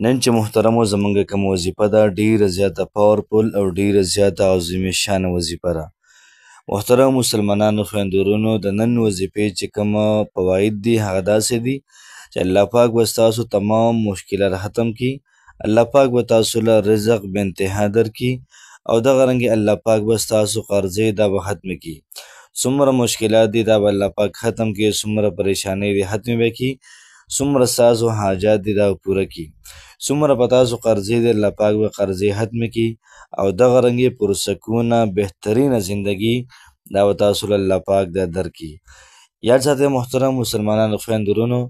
نن چې محترمو زمونږ کوم وظیفه ده ډیره زیاته پاورفل او ډیره زیاته عظیم شان وظیفه ده. محترم مسلمانانو خویندو ورونو، د نن وظیفې چې کوم فواید دي هغه داسې دي چې الله پاک به ستاسو تمام مشکلات ختم کړي. الله پاک به تاسو له رزق به انتها درکړي او دغه رنګې الله پاک به ستاسو قرضې دا به ختم کړي. څومره مشکلات دي دا به الله پاک ختم کړي، څومره پریشانۍ دي ختم به کړي، څومره ستاسو حاجات دي دا پوره کړي، څومره په تاسو قرضې دي الله پاک به قرضې ختم کړي او دغه رنګې پرسکونه بهترینه زندگی دا به تاسو له الله پاک دا درکړي. یاد ساتئ محترم مسلمانانو خویندو ورونو،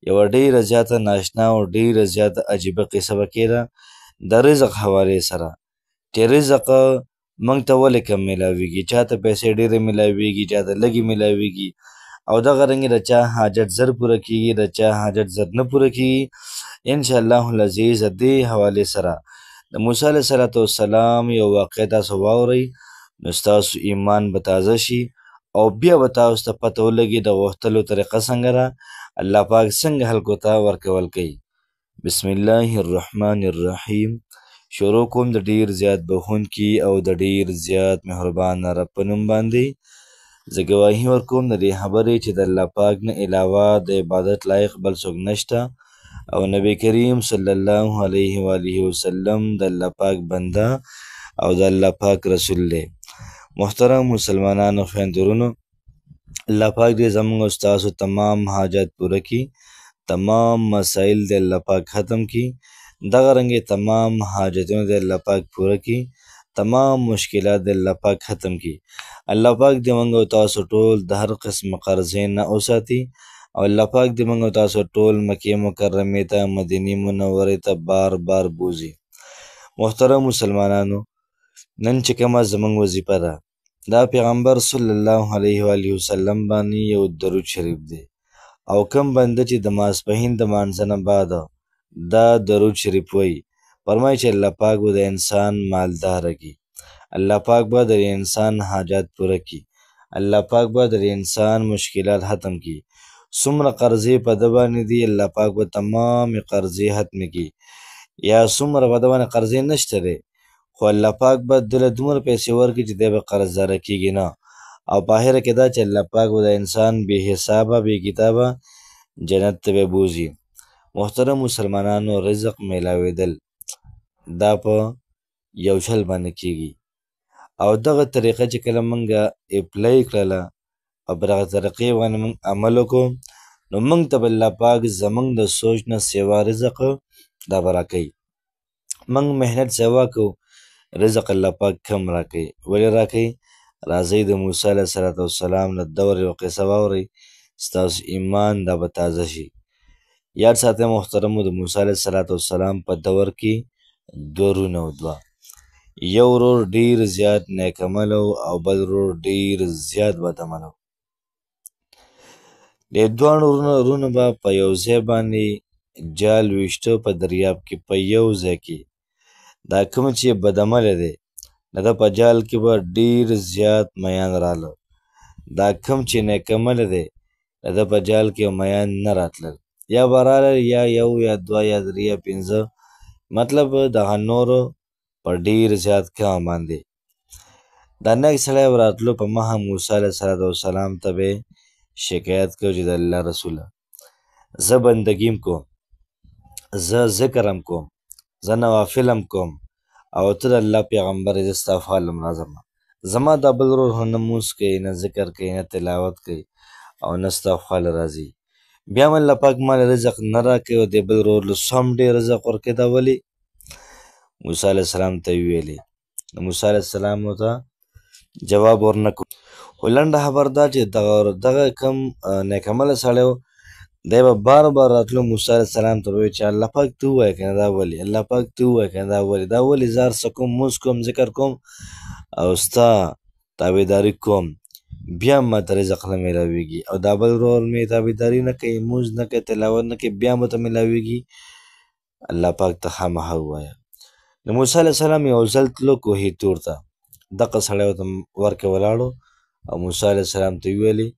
یوه ډیره زیاته ناشنا او ډیره زیاته عجیبه قصه به کېده د رزق حوالې سره چې رزق موږ ته ولې کم میلاویږي، چاته پیسې ډیرې میلاویږي، چاته لږې میلاویږي او دغه رنګې د چا حاجت زر پوره کیږي، د چا حاجت زر نه پوره کیږي. انشاءالله العزیز د دې حوالې سره د موسی علیه السلام یو واقع تاسو واورئ نو ستاسو ایمان به تازه شي او بیا به تاسو ته پته ولګي د غوښتلو طریقه څنګه ده، الله پاک څنګه خلکو ته ورکول کوي. بسم الله الرحمن الرحیم. شروع کوم د ډیر زیات بخښونکي او د ډیر زیات مهربان رب په نوم باندې. زه ګواهي ورکوم د دې خبرې چې د الله پاک نه علاوه د عبادت لایق بل څوک نشته او نبی کریم صلی الله علیه و آله وسلم د الله پاک بنده او د الله پاک رسول دی. محترم مسلمانانو خویندو ورونو، الله پاک دې زموږ او ستاسو تمام حاجات پوره کړي، تمام مسایل د الله پاک ختم کړي، دغه رنګې تمام حاجتونه د الله پاک پوره کړي، تمام مشکلات د الله پاک ختم کړي. الله پاک دې موږ او تاسو ټول د هر قسم قرضې نه وساتي او الله پاک دې موږ او تاسو ټول مکې مکرمې ته مدینې منورې ته بار بار بوزي. محترم مسلمانانو، نن چې کومه زموږ وظیفه ده دا پیغمبر صلی الله علیه و آله وسلم باندې یو درود شریف دی او کوم بنده چې د ماسپښین د مانځه نه بعده دا درود شریف وایي فرمایي چې الله پاک به د انسان مالداره کړي، الله پاک به د انسان حاجات پوره کړي، الله پاک به د انسان مشکلات ختم کړي. څومره قرضې په ده باندې دي الله پاک به تمامې قرضې ختمې کړي، یا څومره په ده باندې قرضې نشته دی خو الله پاک به ده له دومره پیسې ورکړي چې دی به قرضداره کېږي نه او په آخره کې دا چې الله پاک به د انسان بې حسابه بې کتابه جنت ته به بوځي. محترم مسلمانانو، رزق میلاوېدل دا په یو شل باندې کېږي او دغه طریقه چې کله موږ اپلای کړله او په دغه طریقې باندې موږ عمل وکړو نو موږ ته به الله پاک زموږ د سوچ نه سوا رزق دا به راکوي. موږ محنت سوا کوو رزق الله پاک کم راکوي. ولې راکوي؟ راځئ د موسی علیه السلام له دور یو قصه واورئ، ستاسو ایمان دا به تازه شي. یاد ساتئ محترمو، د موسی علیه السلام په دور کې دوه ورونه و، یو ورور ډیر زیات نیک عمله او بل ورور ډیر زیات بد عمله و. د دواړو ورونو به په یو ځای باندې جال ویشته په دریاب کې په یو ځای کې. دا کوم چې بد عمله دی د ده په جال کې به ډیر زیات میان راله، دا کوم چې نیک عمله دی د ده په جال کې میان نه راتلل، یا به راله یا یو یا دوه یا درې یا پنځه، مطلب دغه نورو په ډیر زیات کم باندې. دا نیک سړی به راتلو په مخه موسی علیه السلام ته به شکایت کوي چې د الله رسوله زه بندګیم کوم، زه ذکرم کوم، زه نوافلم کوم او ته د الله پیغمبر یې، زه ستا فالم راځم، زما دا بل ورور نه لمونځ کوي نه ذکر کوي نه تلاوت کوي او نه ستا خواله راځي، بیا هم الله پاک ما له رزق نه راکوي او دې بل ورور له څه هم ډېر رزق ورکوي. دا ولې؟ موسی علیه السلام ته یې ویلې. موسی علیه السلام ته جواب ورنه کړو. خو لنډه خبر دا چې دغه کم نیک عمله سړی و دی به بار بار راتلو موسی علیه السلام ته به وایي چې الله پاک ته ووایه که نه دا ولې، الله پاک ته ووایه که نه دا ولې، دا ولې زه هر څه کوم، مونځ کوم، ذکر کوم او ستا تابعداري کوم بیا هم ماته رزق نه میلاویږي او دا بل ورور مې تابعداري نه کوي، مونځ نه کوي، تلاوت نه کوي، بیا ماته میلاویږي. الله پاک ته خامخا ووایه. د موسی علیه السلام یو ځل تلو کوهي تور ته، دغه سړی ورته ورکې ولاړو او موسی علیه السلام ته ویلې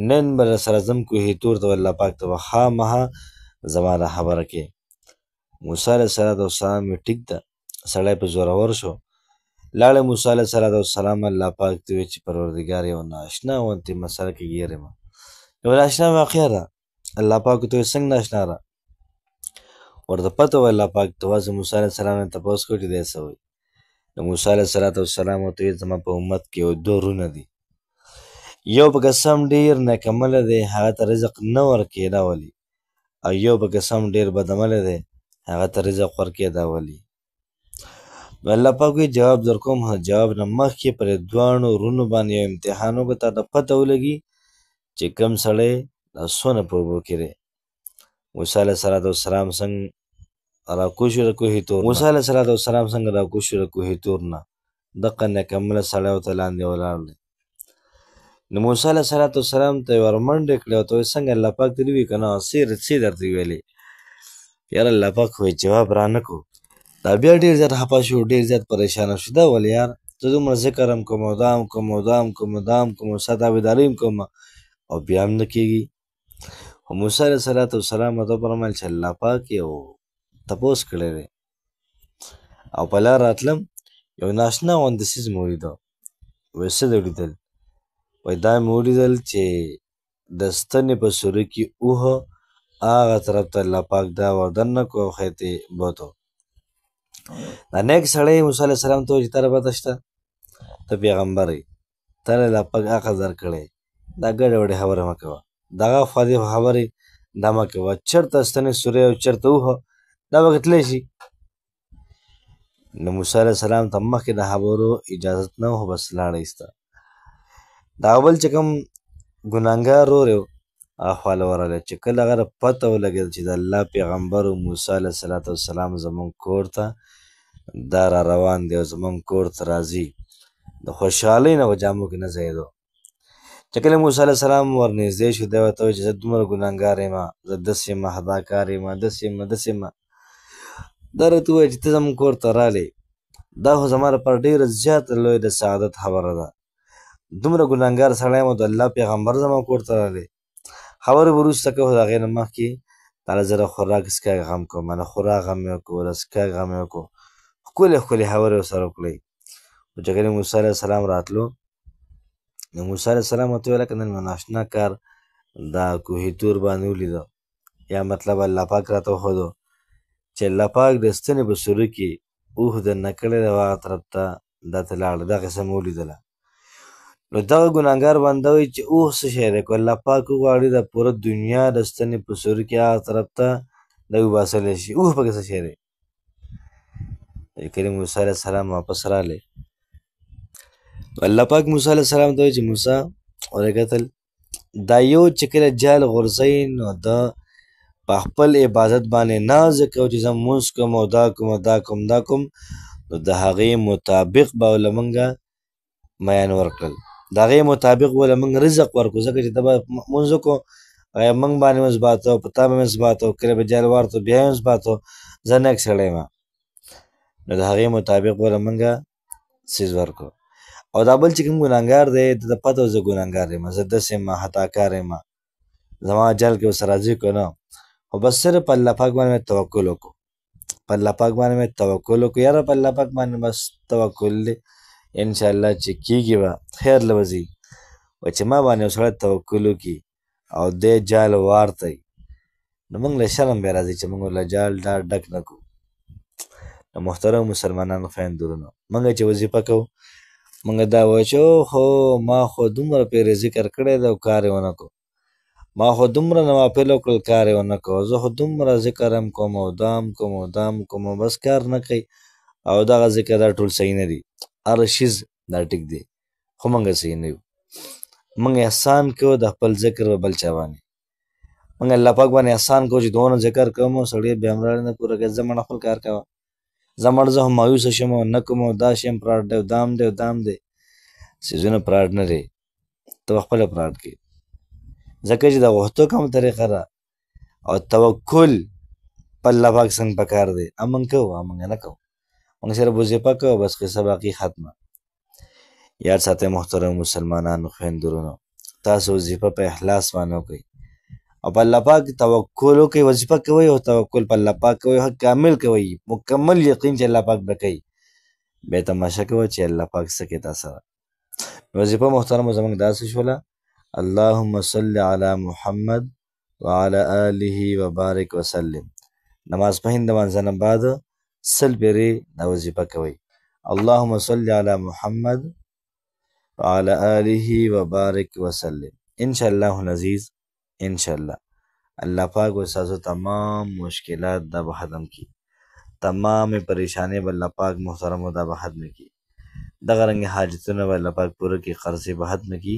نن به سره ځم کوهي تور ته، الله پاک ته به خامخا زما دا خبره کې. موسی علیه السلام یې ټیک ده سړی په زورور شو. لاړې موسی علیه السلام الله پاک ته ویې چې پروردګار یو ناشنا غوندې مسله کې ګیر یم، یو ناشنا واقعه ده. الله پاک ته ویې څنګه ناشنا ده؟ ورته پته وه الله پاک ته واسه موسی علیه السلام نه تپوس کړو چې دی څه وایي. نو موسی علیه السلام ورته ویل زما په امت کې یو دوه ورونه دي، یو په قسم ډېر نیکعمله دی هغه ته رزق نه ورکوي دا ولي، او یو په قسم ډېر بدعمله دی هغه ته رزق ورکوي دا ولي. نو الله پاک وایي جواب در کوم، جواب نه مخکې پر دواړو ورونو باندې یو امتحان وکړه تا ته پته ولګي چې کوم سړی لاسونه په اوبو کې دی. موسی علیه السلام څنګه راکوز شو د کوهي تور نه، موسی علیه السلام څنګه راکوز شو د کوهي تور نه، دغه نیکعمله سړی ورته لاندې ولاړ دی. نو موسی علیه السلام ته یې ورمنډې کړې ورته وایي څنګه الله پاک ته دې ووایي که نه څه درته ویلې؟ یار الله پاک خو جواب را نه کړو. دا بیا ډېر زیات خفه شو، ډېر زیات پریشانه شو. دا ولې یار زه دومره ذکر هم کوم او دا هم کوم او دا هم کوم او دا هم کوم او ستا تابعداري هم کوم او بیا هم نه کېږي. خو موسی علیه السلام ورته وفرمیل چې الله پاک یو تپوس کړی دی او په لار راتلم یو ناشنا غوندې څیز مې ولیده. وایي څه دې ولیدل؟ وایي دا مې ولیدل چې د ستنې په سوره کې اوه هغه طرف ته الله پاک دا وردننه کړو او خیته بوتو. دا نیک سړی موسی علیه السلام ته وایي چې تاله پته شته ته پیغمبر یې، تاله الله پاک عقل درکړی، دا ګډې وډې خبرې مه کوه، دغه خوا دې خبرې دا مه کوه، چېرته ستنې سورې او چېرته اوهه دا به تللی شي. نو موسی علیه السلام ته مخکې د خبرو اجازت نه و خو بس لاړه ایسته. دغه بل چې کوم ګناهګار ورور یو هغه خواله ورغلی چې کله هغه پته ولګېدل چې د الله پیغمبر موسی علیه السلام زمونږ کور ته دا را روان دی او زمونږ کور ته راځي، د خوشحالۍ نه په جامو کې نه ځایېدو. چې کله موسی علیه السلام ورنږدې شو دی ورته وایي چې زه دومره ګناهګار یم، زه داسې یم، خطاکار یم، داسې یم داسې یم. دا راته ووایه چې ته زموږ کور ته رالې دا خو زما لپاره ډېره زیاته لویه د سعادت خبره ده. دومره ګناهګار سړی یم او د الله پیغمبر زما کور ته راغلی. خبرې به وروسته کوو خو د هغې نه مخکې تعالی زه د خوراک څښاک غم کوم، د خوراک غم یې وکړو، د څښاک غم یې وکړو، ښکلې ښکلې خبرې ورسره وکړئ. خو چې کله موسی علیه السلام راتلو نو موسی علیه السلام ورته وویل که نن مې ناشنا کار دا کوهي تور باندې ولیده، یا مطلب الله پاک راته وښودو چې الله پاک د ستنې په سوره کې اوښ درنه کړی دی او هغه طرف ته دا ته لاړه، دا قصه مې ولیدله. نو دغه ګناهګار بنده وایي چې اوښ څه شی دی؟ که الله پاک وغواړي د پوره دنیا د ستنې په سوره کې هغه طرف ته دا وباسلی شي، اوښ پکې څه شی دی؟ کریم موسی علیه السلام واپس راغلی. الله پاک موسی علیه السلام ته وایي چې موسی ورې کتل دا یو چې کله جال غورځوي نو ده په خپل عبادت باندې ناز کوي چې زه مونځ کوم او دا کوم او دا کوم دا کوم، نو د هغې مطابق به له مونږه میان ورکړل، د هغې مطابق به له مونږ رزق ورکړو، ځکه چې ته به مونځ وکړو هغه مونږ باندې مثباتو په تا به مثباتو کله به جال وارتو بیا یې مثباتو، زه نیک سړی یم، نو د هغې مطابق به له مونږه څیز ورکړو. او دا بل چې کوم ګناهګار دی د ده پته زه ګناهګار یم، زه داسې یم خطاکار یم، زما جال کې ورسره راځي که نه، خو بس صرف په الله پاک باندې مې توکل وکړو، په الله پاک باندې مې توکل وکړو، یاره په الله پاک باندې بس توکل دی انشاءالله چې کېږي به خیر له به ځي. و چې ما باندې یو سړی توکل وکړي او دی جال وارتی نو موږ له شرم بیا راځي چې موږ له جال دا ډک نه کړو. نو محترم مسلمانانو خویندورونو موږ چې وظیفه کوو موږ دا وایو چې خو ما خو دومره پیرې ذکر کړی دی او کار یې ونه کړو، ما خو دومره نوافل وکړل کار یې ونه کړو، زه خو دومره ذکر هم کوم او دا هم کوم او دا هم کوم بس کار نه کوي او دغه ذکر دا ټول صحیح نه دي، هر شیز دا ټیک دی خو موږ صحیح نه یو. موږ احسان کوو د خپل ذکر په بل چا باندې، موږ الله پاک باندې احسان کوو چې دونه ذکر کوم او سړی بیا همراړې نه پوره کوي، زه مړه خپل کار کوه، زه مړ زه هم مایوسه شم او نه کوم او دا شی هم فراډ دی او دا هم دی او دا هم دی، څیزونه فراډ نه دی، ته خپله فراډ کوې، ځکه چې د غوښتو کوم طریقه ده او توکل په الله پاک څنګه پکار دی، موږ کوو موږ نه کوو، موږ صرف وظیفه کوو بس قصه باقي ختمه. یاد ساتئ محترم مسلمانانو خویندورونو تاسو وظیفه په اخلاص باندې وکړئ او په الله پاک توکل وکړئ، وظیفه کوئ او توکل په الله پاک کوئ، حق کامل کوئ، مکمل یقین چې الله پاک به کوي. بیا تماشه کوه چې الله پاک څه کوي تا سره. وظیفه محترمه زموږ داسې شوله: اللهم صل علی محمد وعلى آله وبارک وسلم. نماز پهین د مانځه نه بعد سل پیرې دا وظیفه کوئ. اللهم صل علی محمد وعلى آله وبارک وسلم. انشاءالله العزیز انشاءالله اللہ پاک و سازو تمام مشکلات دا به ختم کی، تمام پریشانی به اللہ پاک محترم دا به ختم کی، دغه رنګ حاجتونه به الله پاک پوره کی، قرضې به ختم کی،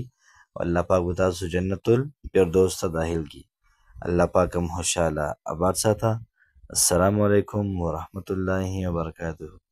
او الله پاک به تاسو جنت الفردوس ته داخل کی. الله پاک هم خوشحاله آباد ساته. السلام علیکم ورحمت الله وبرکاته.